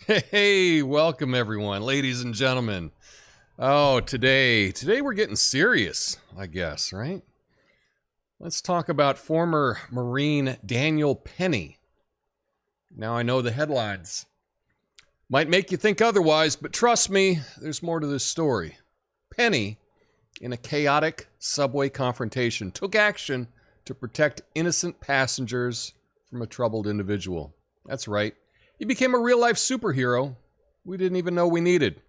Hey, welcome everyone, ladies and gentlemen. Oh, today we're getting serious, I guess, right? Let's talk about former Marine Daniel Penny. Now, I know the headlines might make you think otherwise, but trust me, there's more to this story. Penny, in a chaotic subway confrontation, took action to protect innocent passengers from a troubled individual. That's right. He became a real-life superhero we didn't even know we needed.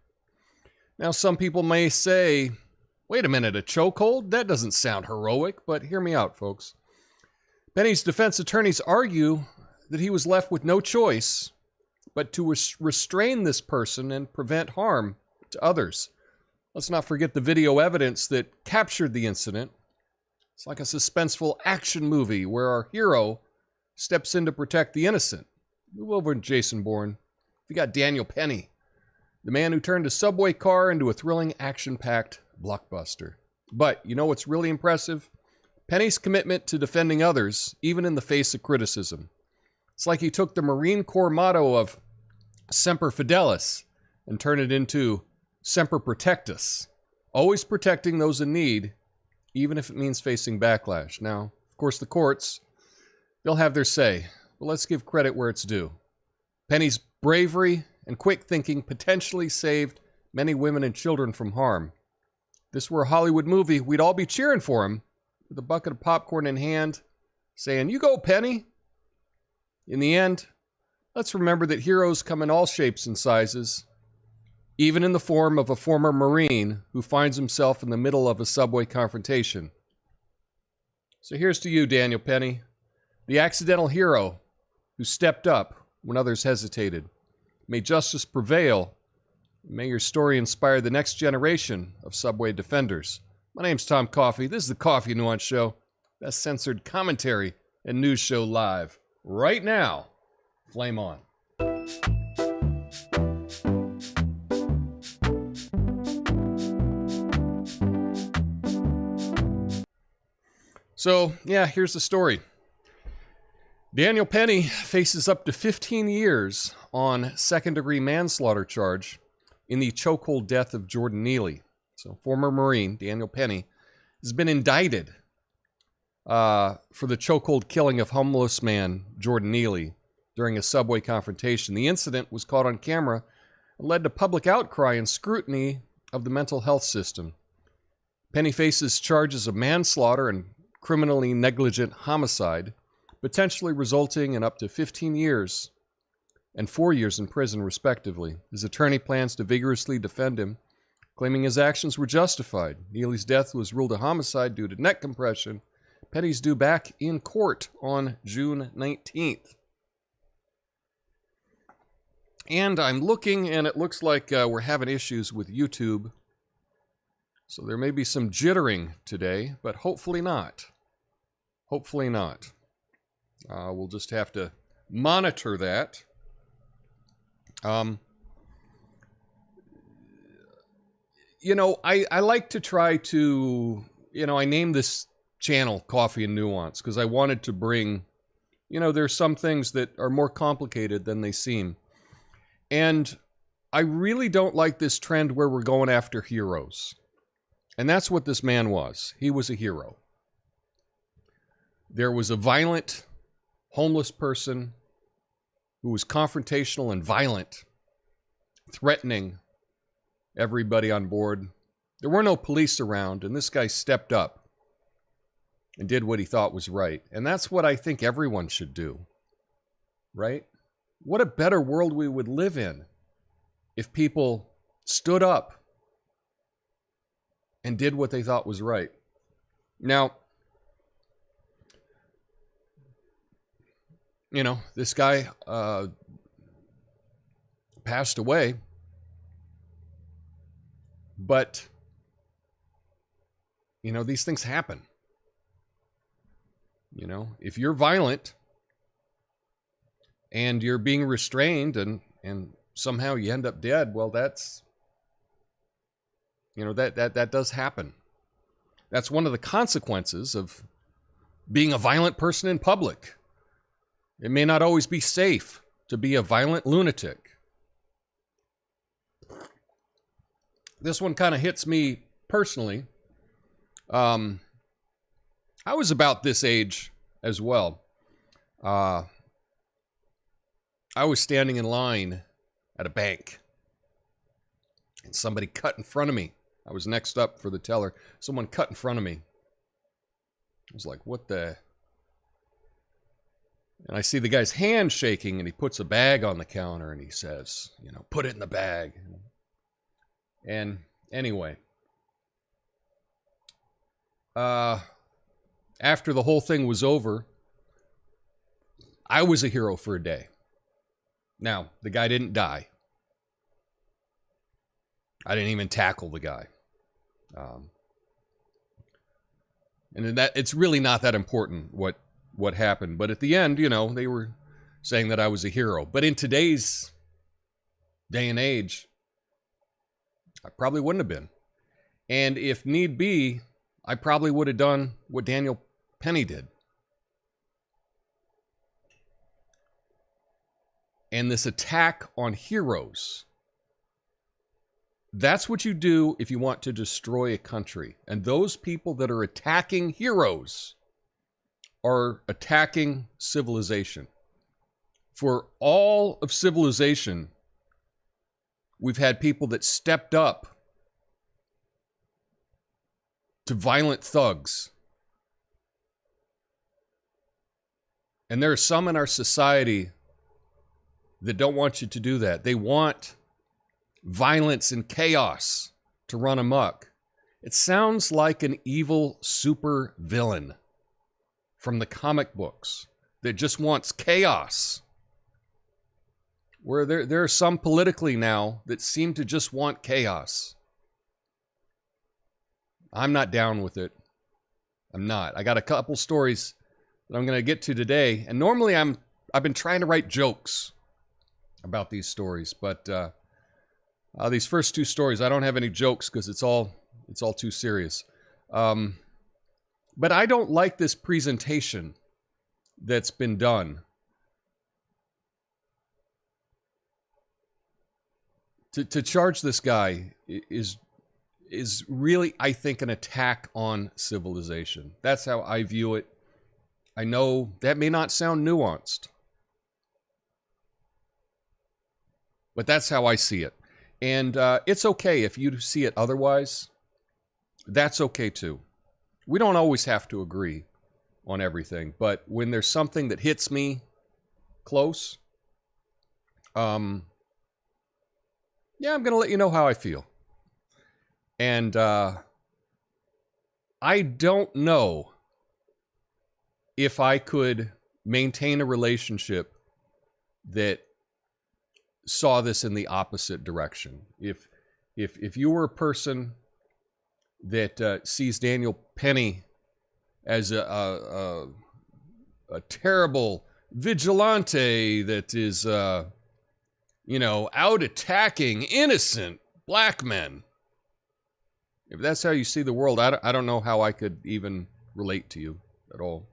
Now, some people may say, wait a minute, a chokehold? That doesn't sound heroic, but hear me out, folks. Penny's defense attorneys argue that he was left with no choice but to restrain this person and prevent harm to others. Let's not forget the video evidence that captured the incident. It's like a suspenseful action movie where our hero steps in to protect the innocent. Move over to Jason Bourne. We got Daniel Penny, the man who turned a subway car into a thrilling, action-packed blockbuster. But you know what's really impressive? Penny's commitment to defending others, even in the face of criticism. It's like he took the Marine Corps motto of Semper Fidelis and turned it into Semper Protectus, always protecting those in need, even if it means facing backlash. Now, of course, the courts, they'll have their say. But let's give credit where it's due. Penny's bravery and quick thinking potentially saved many women and children from harm. If this were a Hollywood movie, we'd all be cheering for him with a bucket of popcorn in hand, saying, "You go, Penny." In the end, let's remember that heroes come in all shapes and sizes, even in the form of a former Marine who finds himself in the middle of a subway confrontation. So here's to you, Daniel Penny, the accidental hero who stepped up when others hesitated. May justice prevail. May your story inspire the next generation of subway defenders. My name's Tom Coffey. This is the Coffee Nuance Show, best censored commentary and news show live right now. Flame on. So, yeah, here's the story. Daniel Penny faces up to 15 years on second-degree manslaughter charge in the chokehold death of Jordan Neely. So, former Marine Daniel Penny has been indicted for the chokehold killing of homeless man Jordan Neely during a subway confrontation. The incident was caught on camera and led to public outcry and scrutiny of the mental health system. Penny faces charges of manslaughter and criminally negligent homicide, potentially resulting in up to 15 years and 4 years in prison, respectively. His attorney plans to vigorously defend him, claiming his actions were justified. Neely's death was ruled a homicide due to neck compression. Penny's due back in court on June 19th. And I'm looking, and it looks like we're having issues with YouTube. So there may be some jittering today, but hopefully not. Hopefully not. We'll just have to monitor that. You know, I like to try to, I named this channel Coffee and Nuance because I wanted to bring, there's some things that are more complicated than they seem. And I really don't like this trend where we're going after heroes. And that's what this man was. He was a hero. There was a violent homeless person who was confrontational and violent, threatening everybody on board. There were no police around, and this guy stepped up and did what he thought was right. And that's what I think everyone should do, right? What a better world we would live in if people stood up and did what they thought was right. Now, this guy passed away, but, these things happen. If you're violent and you're being restrained and somehow you end up dead, well, that's You know, that does happen. That's one of the consequences of being a violent person in public. It may not always be safe to be a violent lunatic. This one kind of hits me personally. I was about this age as well. I was standing in line at a bank, and somebody cut in front of me. I was next up for the teller. Someone cut in front of me. I was like, what the? And I see the guy's hand shaking, and he puts a bag on the counter, and he says, you know, put it in the bag. And anyway, after the whole thing was over, I was a hero for a day. Now, the guy didn't die. I didn't even tackle the guy. And that it's really not that important what happened. But at the end, you know, they were saying that I was a hero. But in today's day and age, I probably wouldn't have been. And if need be, I probably would have done what Daniel Penny did. And this attack on heroes, that's what you do if you want to destroy a country. And those people that are attacking heroes are attacking civilization. For all of civilization, we've had people that stepped up to violent thugs. And there are some in our society that don't want you to do that. They want violence and chaos to run amok. It sounds like an evil super villain from the comic books that just wants chaos. Where there are some politically now that seem to just want chaos. I'm not down with it. I'm not. I got a couple stories that I'm going to get to today. And normally I've been trying to write jokes about these stories, but these first two stories, I don't have any jokes because it's all too serious. But I don't like this presentation that's been done. To charge this guy is really, I think, an attack on civilization. That's how I view it. I know that may not sound nuanced, but that's how I see it. And it's okay if you see it otherwise. That's okay too. We don't always have to agree on everything, but when there's something that hits me close, yeah, I'm going to let you know how I feel. And I don't know if I could maintain a relationship that saw this in the opposite direction. If you were a person that sees Daniel Penny as a terrible vigilante that is, you know, out attacking innocent black men, if that's how you see the world, I don't know how I could even relate to you at all.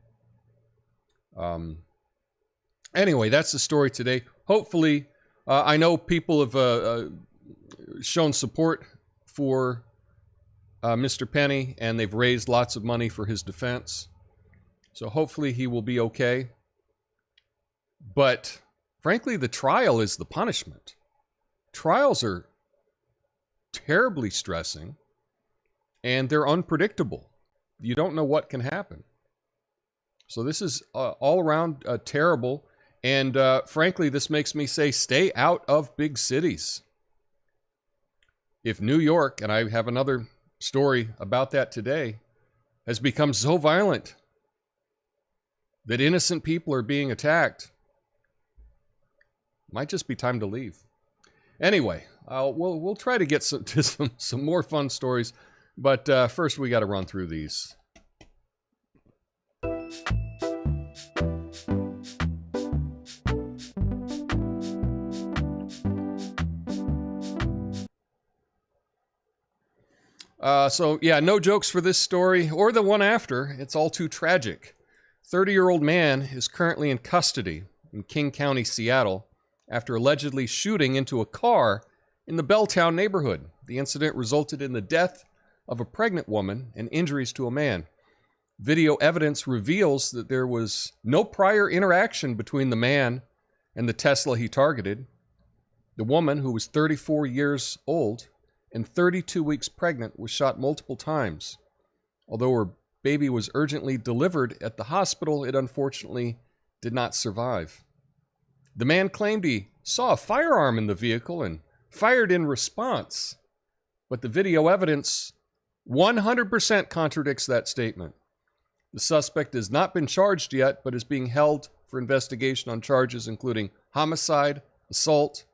Anyway, that's the story today. Hopefully, I know people have shown support for Mr. Penny, and they've raised lots of money for his defense. So hopefully he will be okay. But frankly, the trial is the punishment. Trials are terribly stressing, and they're unpredictable. You don't know what can happen. So this is all around terrible. And frankly, this makes me say, stay out of big cities. If New York, and I have another story about that today, has become so violent that innocent people are being attacked, might just be time to leave. Anyway, we'll try to get some more fun stories, but first we got to run through these. So yeah, no jokes for this story or the one after. It's all too tragic. 30-year-old man is currently in custody in King County, Seattle, after allegedly shooting into a car in the Belltown neighborhood. The incident resulted in the death of a pregnant woman and injuries to a man. Video evidence reveals that there was no prior interaction between the man and the Tesla he targeted. The woman, who was 34 years old and 32 weeks pregnant, was shot multiple times. Although her baby was urgently delivered at the hospital, it unfortunately did not survive. The man claimed he saw a firearm in the vehicle and fired in response, but the video evidence 100% contradicts that statement. The suspect has not been charged yet, but is being held for investigation on charges including homicide, assault,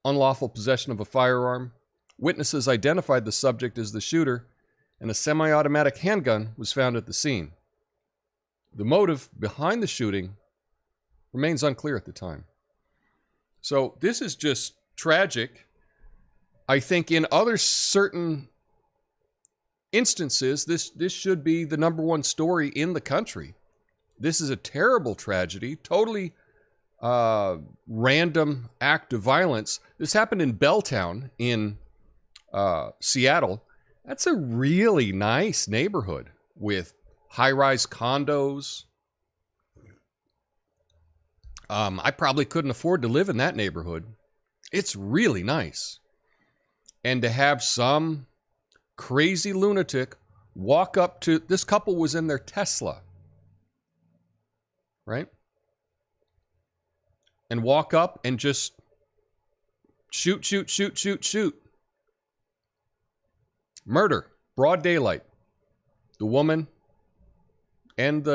unlawful possession of a firearm. Witnesses identified the subject as the shooter, and a semi-automatic handgun was found at the scene. The motive behind the shooting remains unclear at the time. So this is just tragic. I think in other certain instances, this should be the #1 story in the country. This is a terrible tragedy, totally random act of violence. This happened in Belltown in Seattle. That's a really nice neighborhood with high-rise condos. I probably couldn't afford to live in that neighborhood. It's really nice. And to have some crazy lunatic walk up to, this couple was in their Tesla, right? And walk up and just shoot. Murder, broad daylight. The woman and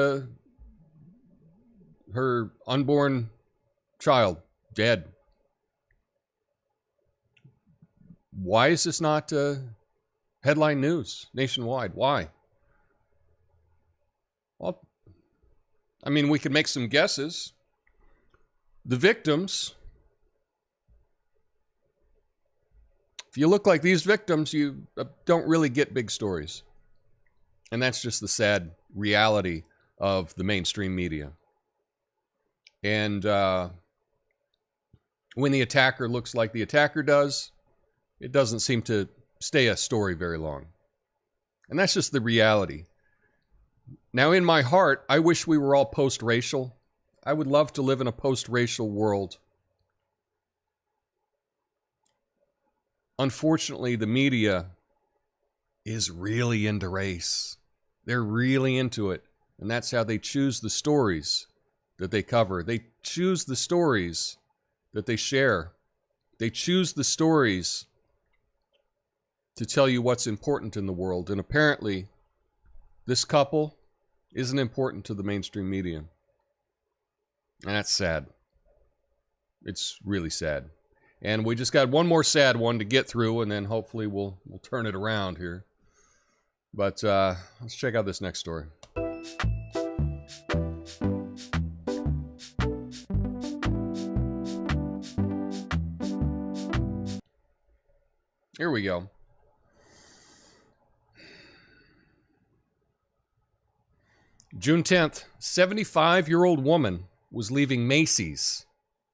her unborn child dead. Why is this not headline news nationwide? Why? Well, I mean, we could make some guesses. The victims, if you look like these victims, you don't really get big stories. And that's just the sad reality of the mainstream media. And when the attacker looks like the attacker does, it doesn't seem to stay a story very long. And that's just the reality. Now, in my heart, I wish we were all post-racial. I would love to live in a post-racial world. Unfortunately, the media is really into race. They're really into it. And that's how they choose the stories that they cover. They choose the stories that they share. They choose the stories to tell you what's important in the world. And apparently, this couple isn't important to the mainstream media. And that's sad. It's really sad. And we just got one more sad one to get through, and then hopefully we'll turn it around here. But let's check out this next story. Here we go. June 10th, 75-year-old woman was leaving Macy's,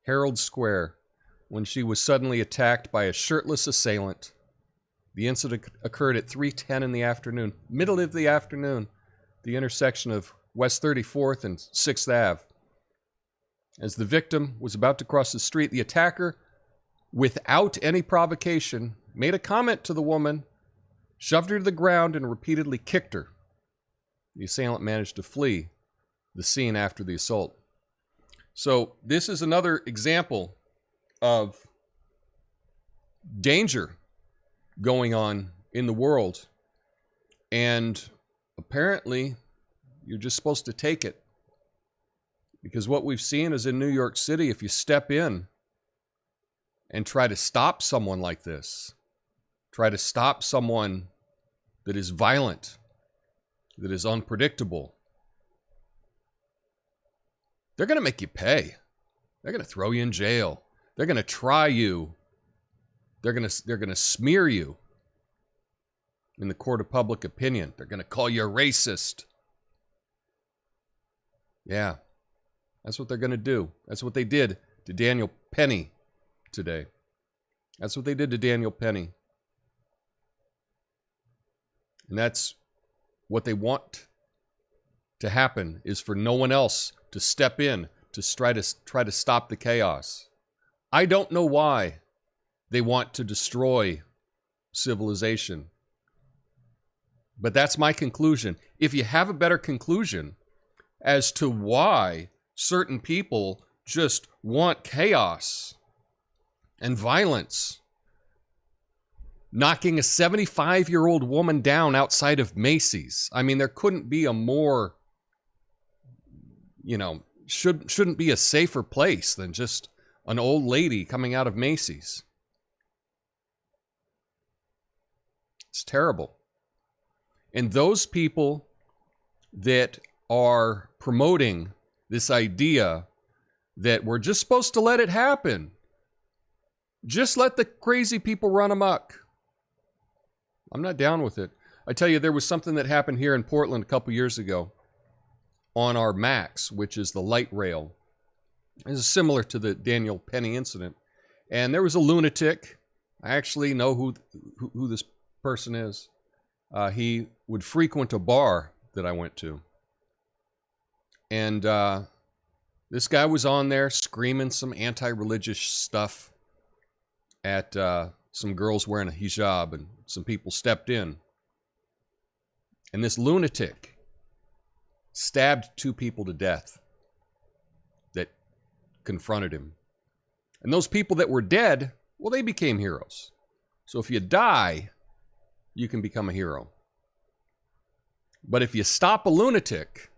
Herald Square, when she was suddenly attacked by a shirtless assailant. The incident occurred at 3:10 in the afternoon, middle of the afternoon, the intersection of West 34th and 6th Ave. As the victim was about to cross the street, the attacker, without any provocation, made a comment to the woman, shoved her to the ground, and repeatedly kicked her. The assailant managed to flee the scene after the assault. So this is another example of danger going on in the world. And apparently, you're just supposed to take it. Because what we've seen is in New York City, if you step in and try to stop someone like this, try to stop someone that is violent, that is unpredictable, they're going to make you pay. They're going to throw you in jail. They're going to try you. They're going to smear you. in the court of public opinion. They're going to call you a racist. Yeah, that's what they're going to do. That's what they did to Daniel Penny today. That's what they did to Daniel Penny. And that's what they want to happen, is for no one else to step in to try to stop the chaos. I don't know why they want to destroy civilization. But that's my conclusion. If you have a better conclusion as to why certain people just want chaos and violence, knocking a 75-year-old woman down outside of Macy's. I mean, there couldn't be a more, shouldn't be a safer place than just an old lady coming out of Macy's. It's terrible. And those people that are promoting this idea that we're just supposed to let it happen, just let the crazy people run amok, I'm not down with it. I tell you, there was something that happened here in Portland a couple years ago on our MAX, which is the light rail. This is similar to the Daniel Penny incident. And there was a lunatic. I actually know who this person is. He would frequent a bar that I went to. And this guy was on there screaming some anti-religious stuff at some girls wearing a hijab, and some people stepped in. And this lunatic stabbed 2 people to death that confronted him. And those people that were dead, well, they became heroes. So if you die, you can become a hero. But if you stop a lunatic,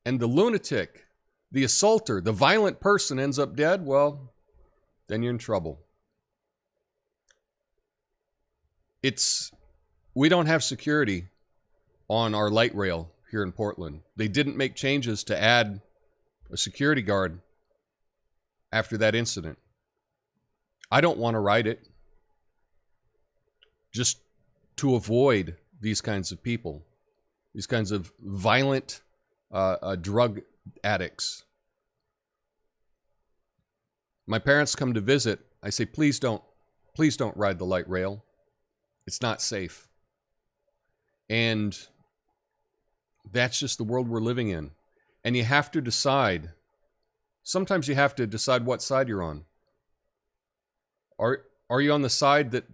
and the lunatic, the assaulter, the violent person ends up dead, well, then you're in trouble. We don't have security on our light rail here in Portland. They didn't make changes to add a security guard after that incident. I don't want to ride it, just to avoid these kinds of people, these kinds of violent drug addicts. My parents come to visit. I say, please don't ride the light rail. It's not safe. And that's just the world we're living in. And you have to decide. Sometimes you have to decide what side you're on. Are you on the side that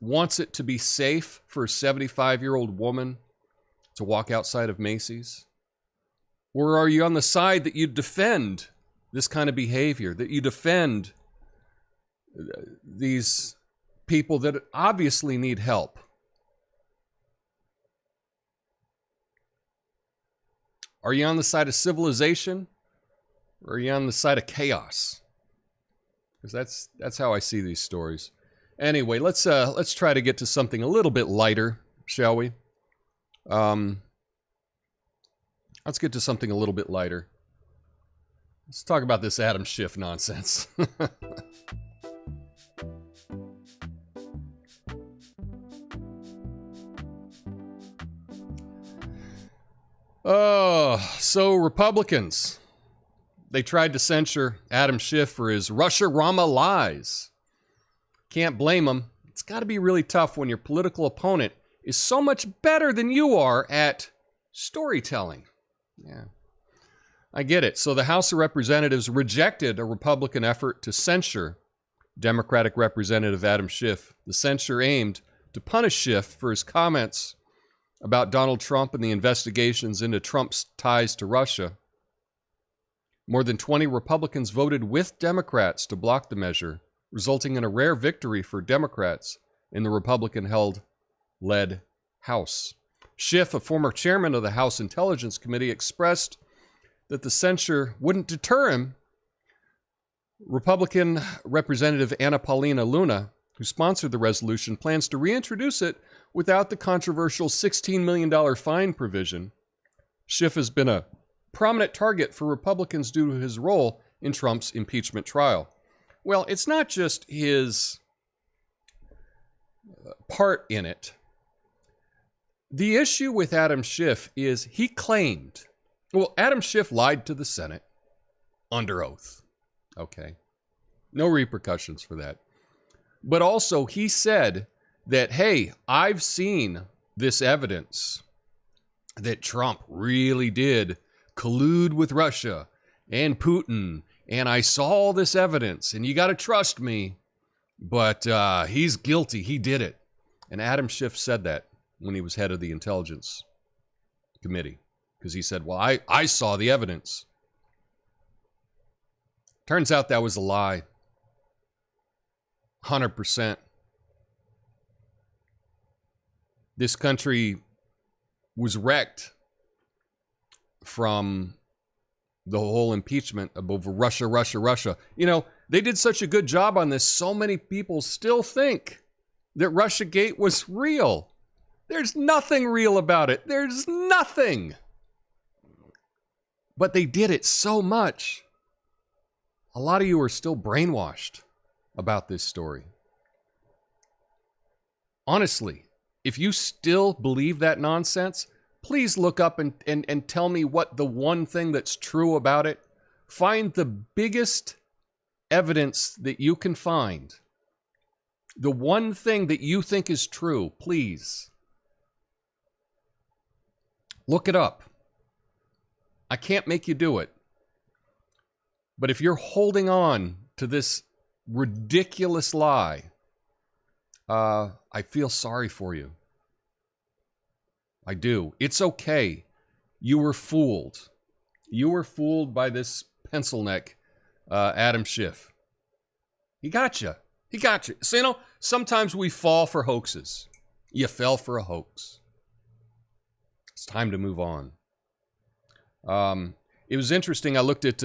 wants it to be safe for a 75-year-old woman to walk outside of Macy's? Or are you on the side that you defend this kind of behavior, that you defend these people that obviously need help? Are you on the side of civilization, or are you on the side of chaos? Because that's how I see these stories. Anyway, let's try to get to something a little bit lighter, shall we? Let's get to something a little bit lighter. Let's talk about this Adam Schiff nonsense. Oh, so Republicans, they tried to censure Adam Schiff for his Russia-Rama lies. Can't blame them. It's got to be really tough when your political opponent is so much better than you are at storytelling. Yeah, I get it. So the House of Representatives rejected a Republican effort to censure Democratic Representative Adam Schiff. The censure aimed to punish Schiff for his comments about Donald Trump and the investigations into Trump's ties to Russia. More than 20 Republicans voted with Democrats to block the measure, resulting in a rare victory for Democrats in the Republican-led House. Schiff, a former chairman of the House Intelligence Committee, expressed that the censure wouldn't deter him. Republican Representative Anna Paulina Luna, who sponsored the resolution, plans to reintroduce it without the controversial $16 million fine provision. Schiff has been a prominent target for Republicans due to his role in Trump's impeachment trial. Well, it's not just his part in it. The issue with Adam Schiff is he claimed, well, Adam Schiff lied to the Senate under oath. Okay. No repercussions for that. But also he said that, hey, I've seen this evidence that Trump really did collude with Russia and Putin, and I saw all this evidence, and you got to trust me, but he's guilty. He did it. And Adam Schiff said that when he was head of the Intelligence Committee, because he said, well, I saw the evidence. Turns out that was a lie. 100%. This country was wrecked from the whole impeachment over Russia. You know, they did such a good job on this. So many people still think that Russiagate was real. There's nothing real about it. There's nothing. But they did it so much. A lot of you are still brainwashed about this story. Honestly, if you still believe that nonsense, please look up and tell me what the one thing that's true about it. Find the biggest evidence that you can find. The one thing that you think is true, please. Look it up. I can't make you do it. But if you're holding on to this ridiculous lie, I feel sorry for you. I do. It's okay. You were fooled. You were fooled by this pencil neck, Adam Schiff. He got you. He got you. So, you know, sometimes we fall for hoaxes. You fell for a hoax. It's time to move on. It was interesting. I looked at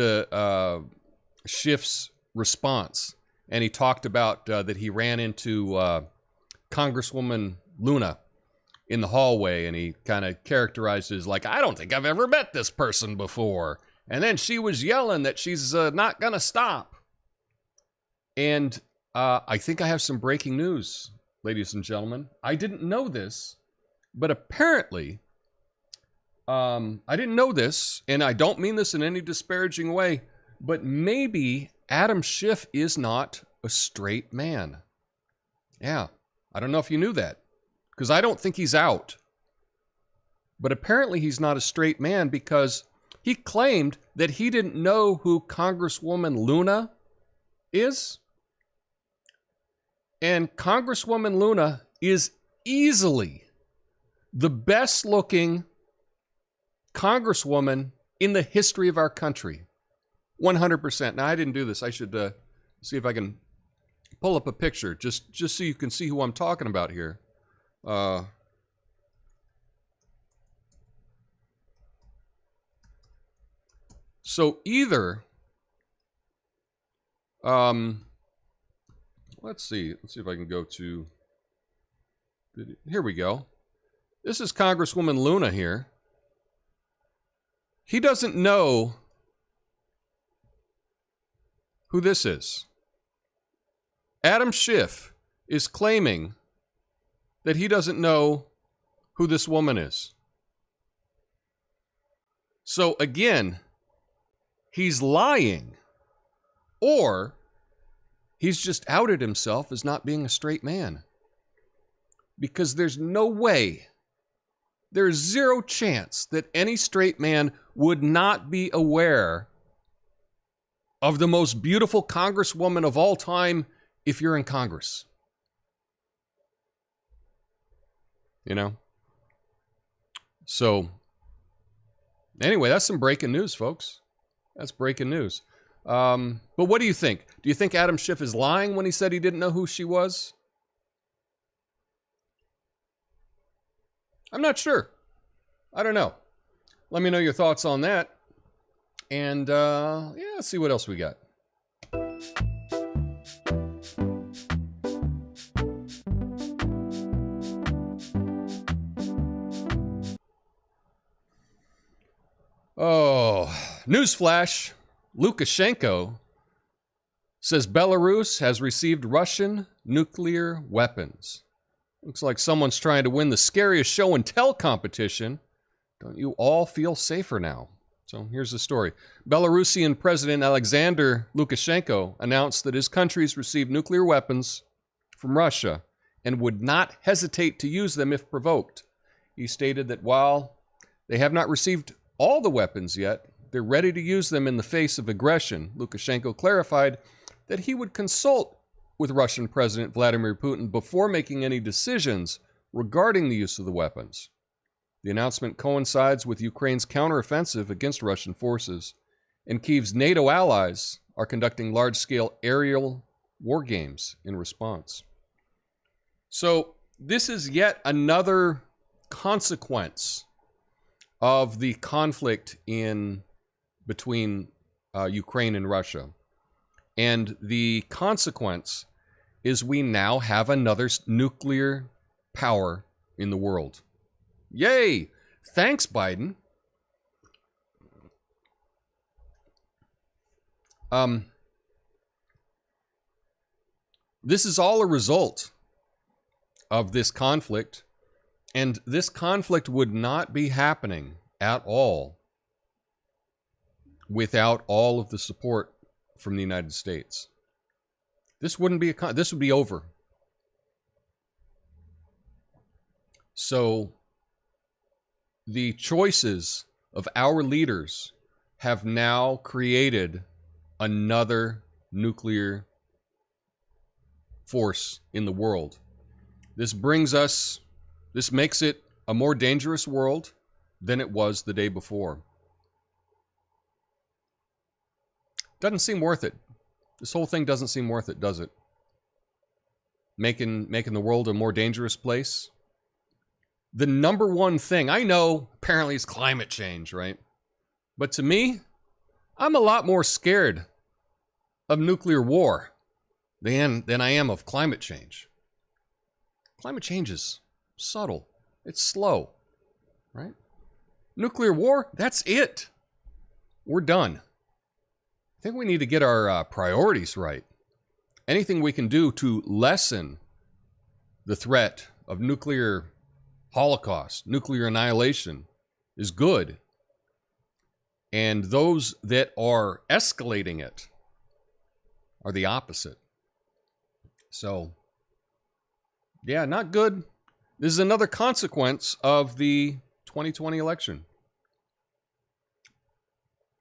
Schiff's response, and he talked about that he ran into Congresswoman Luna in the hallway, and he kind of characterized it as like, I don't think I've ever met this person before. And then she was yelling that she's not going to stop. And I think I have some breaking news, ladies and gentlemen. I didn't know this, but apparently, I didn't know this, and I don't mean this in any disparaging way, but maybe Adam Schiff is not a straight man. Yeah, I don't know if you knew that, because I don't think he's out. But apparently he's not a straight man because he claimed that he didn't know who Congresswoman Luna is. And Congresswoman Luna is easily the best looking Congresswoman in the history of our country. 100%. Now, I didn't do this. I should see if I can pull up a picture just so you can see who I'm talking about here. So either, let's see if I can go to, here we go. This is Congresswoman Luna here. He doesn't know who this is. Adam Schiff is claiming that he doesn't know who this woman is. So again, he's lying, or he's just outed himself as not being a straight man. Because there's no way, there's zero chance that any straight man would not be aware of the most beautiful Congresswoman of all time if you're in Congress. You know? So, anyway, that's some breaking news, folks. That's breaking news. But what do you think? Do you think Adam Schiff is lying when he said he didn't know who she was? I'm not sure. I don't know. Let me know your thoughts on that. And, yeah, let's see what else we got. Oh, newsflash. Lukashenko says Belarus has received Russian nuclear weapons. Looks like someone's trying to win the scariest show and tell competition. Don't you all feel safer now? So here's the story. Belarusian President Alexander Lukashenko announced that his country's received nuclear weapons from Russia and would not hesitate to use them if provoked. He stated that while they have not received all the weapons yet, they're ready to use them in the face of aggression. Lukashenko clarified that he would consult with Russian President Vladimir Putin before making any decisions regarding the use of the weapons. The announcement coincides with Ukraine's counteroffensive against Russian forces, and Kyiv's NATO allies are conducting large-scale aerial war games in response. So this is yet another consequence of the conflict between Ukraine and Russia. And the consequence is we now have another nuclear power in the world. Yay! Thanks, Biden. This is all a result of this conflict, and this conflict would not be happening at all without all of the support from the United States. This wouldn't be this would be over. So the choices of our leaders have now created another nuclear force in the world. This makes it a more dangerous world than it was the day before. Doesn't seem worth it. This whole thing doesn't seem worth it, does it? Making the world a more dangerous place. The number one thing, I know apparently is climate change, right? But to me, I'm a lot more scared of nuclear war than I am of climate change. Climate change is subtle. It's slow, right? Nuclear war, that's it. We're done. I think we need to get our priorities right. Anything we can do to lessen the threat of nuclear holocaust, nuclear annihilation, is good. And those that are escalating it are the opposite. So, yeah, not good. This is another consequence of the 2020 election.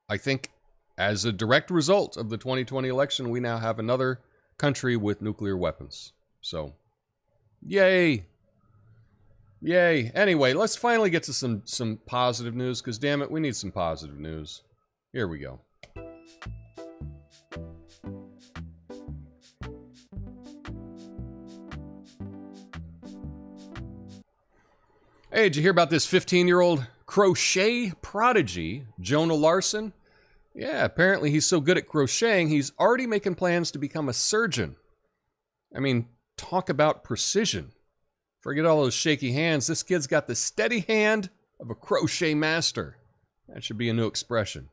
I think as a direct result of the 2020 election, we now have another country with nuclear weapons. So, yay. Yay. Anyway, let's finally get to some positive news, because damn it, we need some positive news. Here we go. Hey, did you hear about this 15-year-old crochet prodigy, Jonah Larson? Yeah, apparently he's so good at crocheting, he's already making plans to become a surgeon. I mean, talk about precision. Forget all those shaky hands. This kid's got the steady hand of a crochet master. That should be a new expression.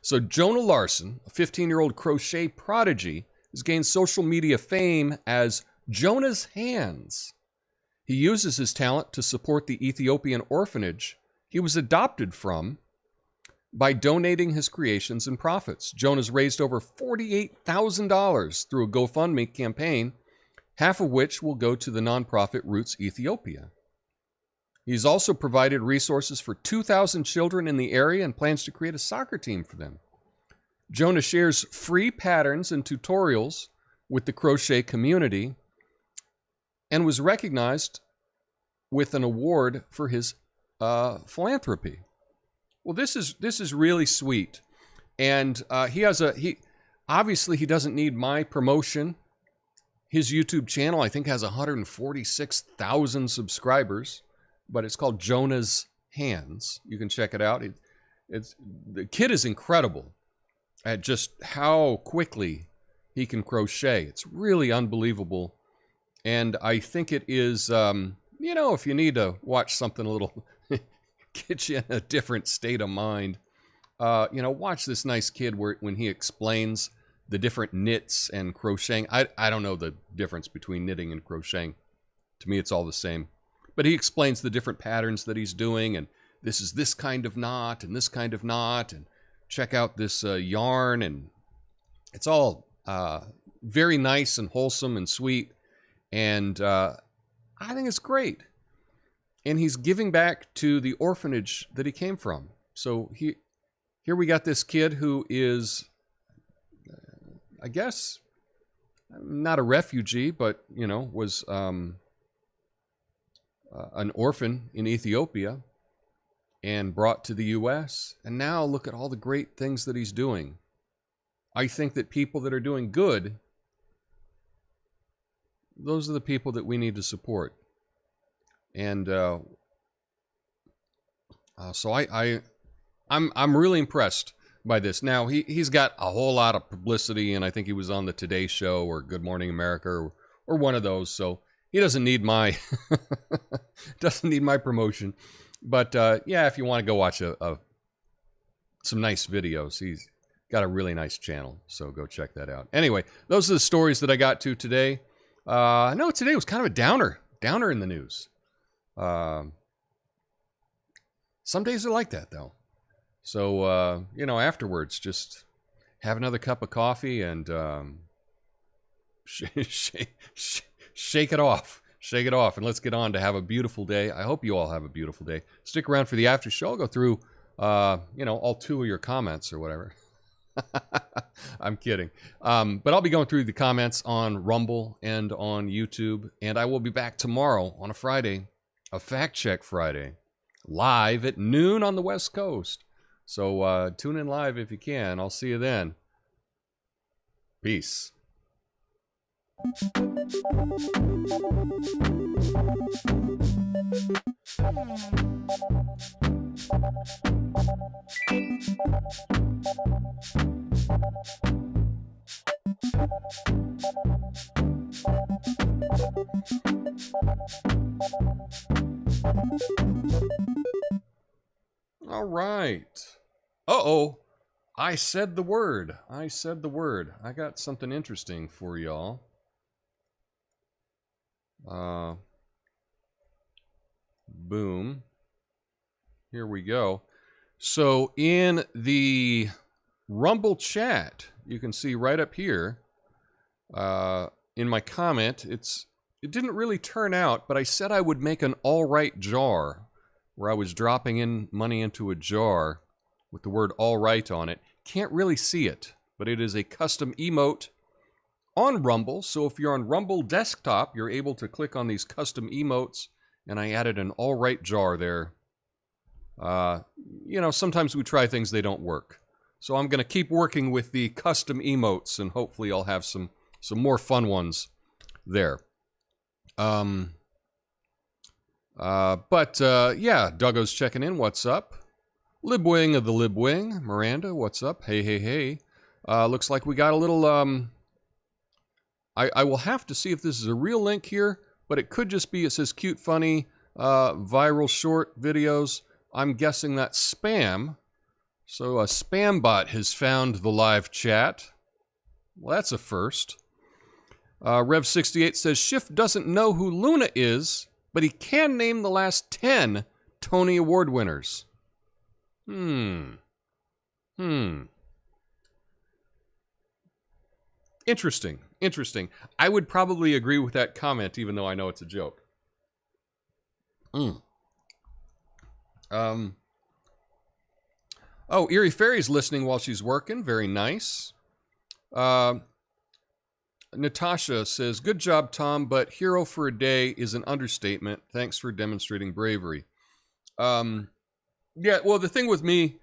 So Jonah Larson, a 15-year-old crochet prodigy, has gained social media fame as Jonah's Hands. He uses his talent to support the Ethiopian orphanage he was adopted from by donating his creations and profits. Jonah's raised over $48,000 through a GoFundMe campaign, half of which will go to the nonprofit Roots Ethiopia. He's also provided resources for 2,000 children in the area and plans to create a soccer team for them. Jonah shares free patterns and tutorials with the crochet community and was recognized with an award for his philanthropy. Well, this is really sweet, and he obviously he doesn't need my promotion. His YouTube channel, I think, has 146,000 subscribers, but it's called Jonah's Hands. You can check it out. The kid is incredible at just how quickly he can crochet. It's really unbelievable. And I think it is, if you need to watch something a little, get you in a different state of mind, watch this nice kid when he explains the different knits and crocheting. I don't know the difference between knitting and crocheting. To me, it's all the same. But he explains the different patterns that he's doing, and this is this kind of knot, and this kind of knot, and check out this yarn, and it's all very nice and wholesome and sweet, and I think it's great. And he's giving back to the orphanage that he came from. So here we got this kid who is, I guess, not a refugee, but, you know, was an orphan in Ethiopia and brought to the U.S. And now look at all the great things that he's doing. I think that people that are doing good, those are the people that we need to support. And so I'm really impressed by this. Now he's got a whole lot of publicity, and I think he was on the Today Show or Good Morning America or one of those. So he doesn't need my promotion. But yeah, if you want to go watch some nice videos, he's got a really nice channel. So go check that out. Anyway, those are the stories that I got to today. No, today was kind of a downer in the news. Some days are like that, though. So, you know, afterwards, just have another cup of coffee and shake it off. Shake it off, and let's get on to have a beautiful day. I hope you all have a beautiful day. Stick around for the after show. I'll go through, you know, all 2 of your comments or whatever. I'm kidding. But I'll be going through the comments on Rumble and on YouTube, and I will be back tomorrow on a Friday, a Fact Check Friday, live at noon on the West Coast. So tune in live if you can. I'll see you then. Peace. All right. Uh-oh. I said the word. I got something interesting for y'all. Boom. Here we go. So in the Rumble chat, you can see right up here, in my comment, it didn't really turn out, but I said I would make an all right jar where I was dropping in money into a jar with the word all right on it. Can't really see it, but it is a custom emote on Rumble. So if you're on Rumble desktop, you're able to click on these custom emotes, and I added an all right jar there. You know, sometimes we try things, they don't work. So I'm going to keep working with the custom emotes, and hopefully I'll have some more fun ones there. Yeah, Duggo's checking in. What's up? Libwing of the Libwing. Miranda, what's up? Hey. Looks like we got a little, I will have to see if this is a real link here, but it could just be, it says cute, funny, viral short videos. I'm guessing that's spam. So a spam bot has found the live chat. Well, that's a first. Rev68 says Schiff doesn't know who Luna is, but he can name the last 10 Tony Award winners. Interesting. I would probably agree with that comment, even though I know it's a joke. Oh, Erie Fairy's listening while she's working. Very nice. Natasha says, good job, Tom, but hero for a day is an understatement. Thanks for demonstrating bravery. Yeah, well, the thing with me,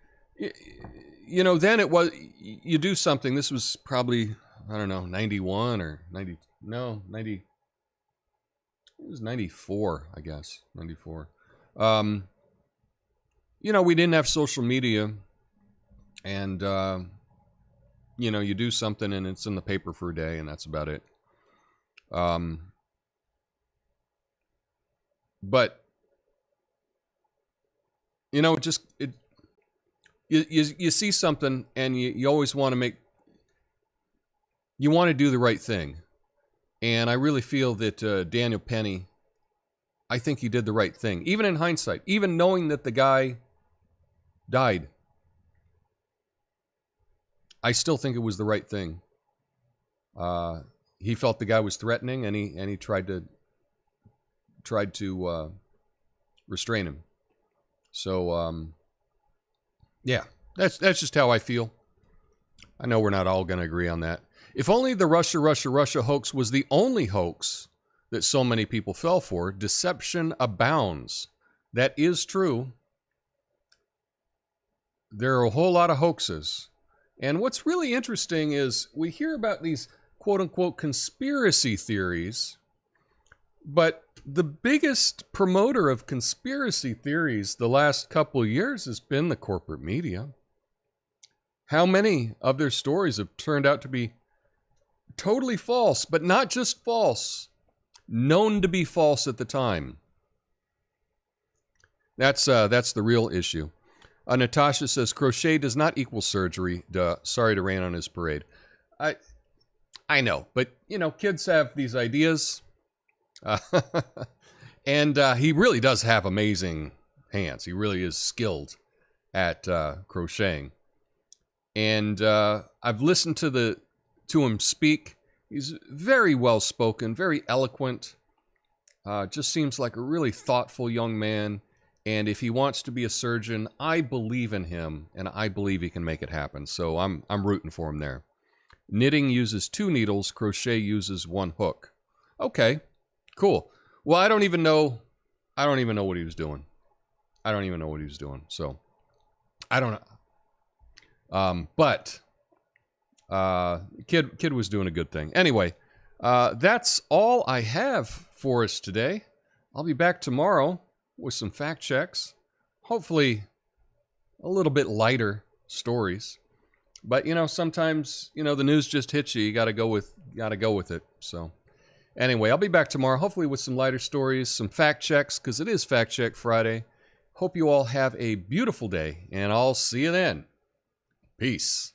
you know, then it was, you do something. This was probably, I don't know, 91 or 90, no, 90, it was 94, I guess, 94. You know, we didn't have social media, and, you know, you do something and it's in the paper for a day, and that's about it. But, you know, you see something, and you always want to you want to do the right thing. And I really feel that Daniel Penny I think he did the right thing. Even in hindsight, even knowing that the guy died, I still think it was the right thing. He felt the guy was threatening, and he tried to restrain him. So yeah, that's just how I feel. I know we're not all going to agree on that. If only the Russia hoax was the only hoax that so many people fell for. Deception abounds. That is true. There are a whole lot of hoaxes. And what's really interesting is we hear about these quote-unquote conspiracy theories, but the biggest promoter of conspiracy theories the last couple of years has been the corporate media. How many of their stories have turned out to be totally false, but not just false, known to be false at the time? That's the real issue. Natasha says, crochet does not equal surgery. Duh. Sorry to rain on his parade. I know, but, kids have these ideas. And he really does have amazing hands. He really is skilled at crocheting. And I've listened to him speak. He's very well-spoken, very eloquent. Just seems like a really thoughtful young man. And if he wants to be a surgeon, I believe in him, and I believe he can make it happen. So I'm rooting for him there. Knitting uses 2 needles. Crochet uses 1 hook. Okay, cool. Well, I don't even know what he was doing. So I don't know. But kid was doing a good thing. Anyway, that's all I have for us today. I'll be back tomorrow with some fact checks. Hopefully a little bit lighter stories. But sometimes, the news just hits you. You gotta go with it. So anyway, I'll be back tomorrow, hopefully with some lighter stories, some fact checks, because it is Fact Check Friday. Hope you all have a beautiful day, and I'll see you then. Peace.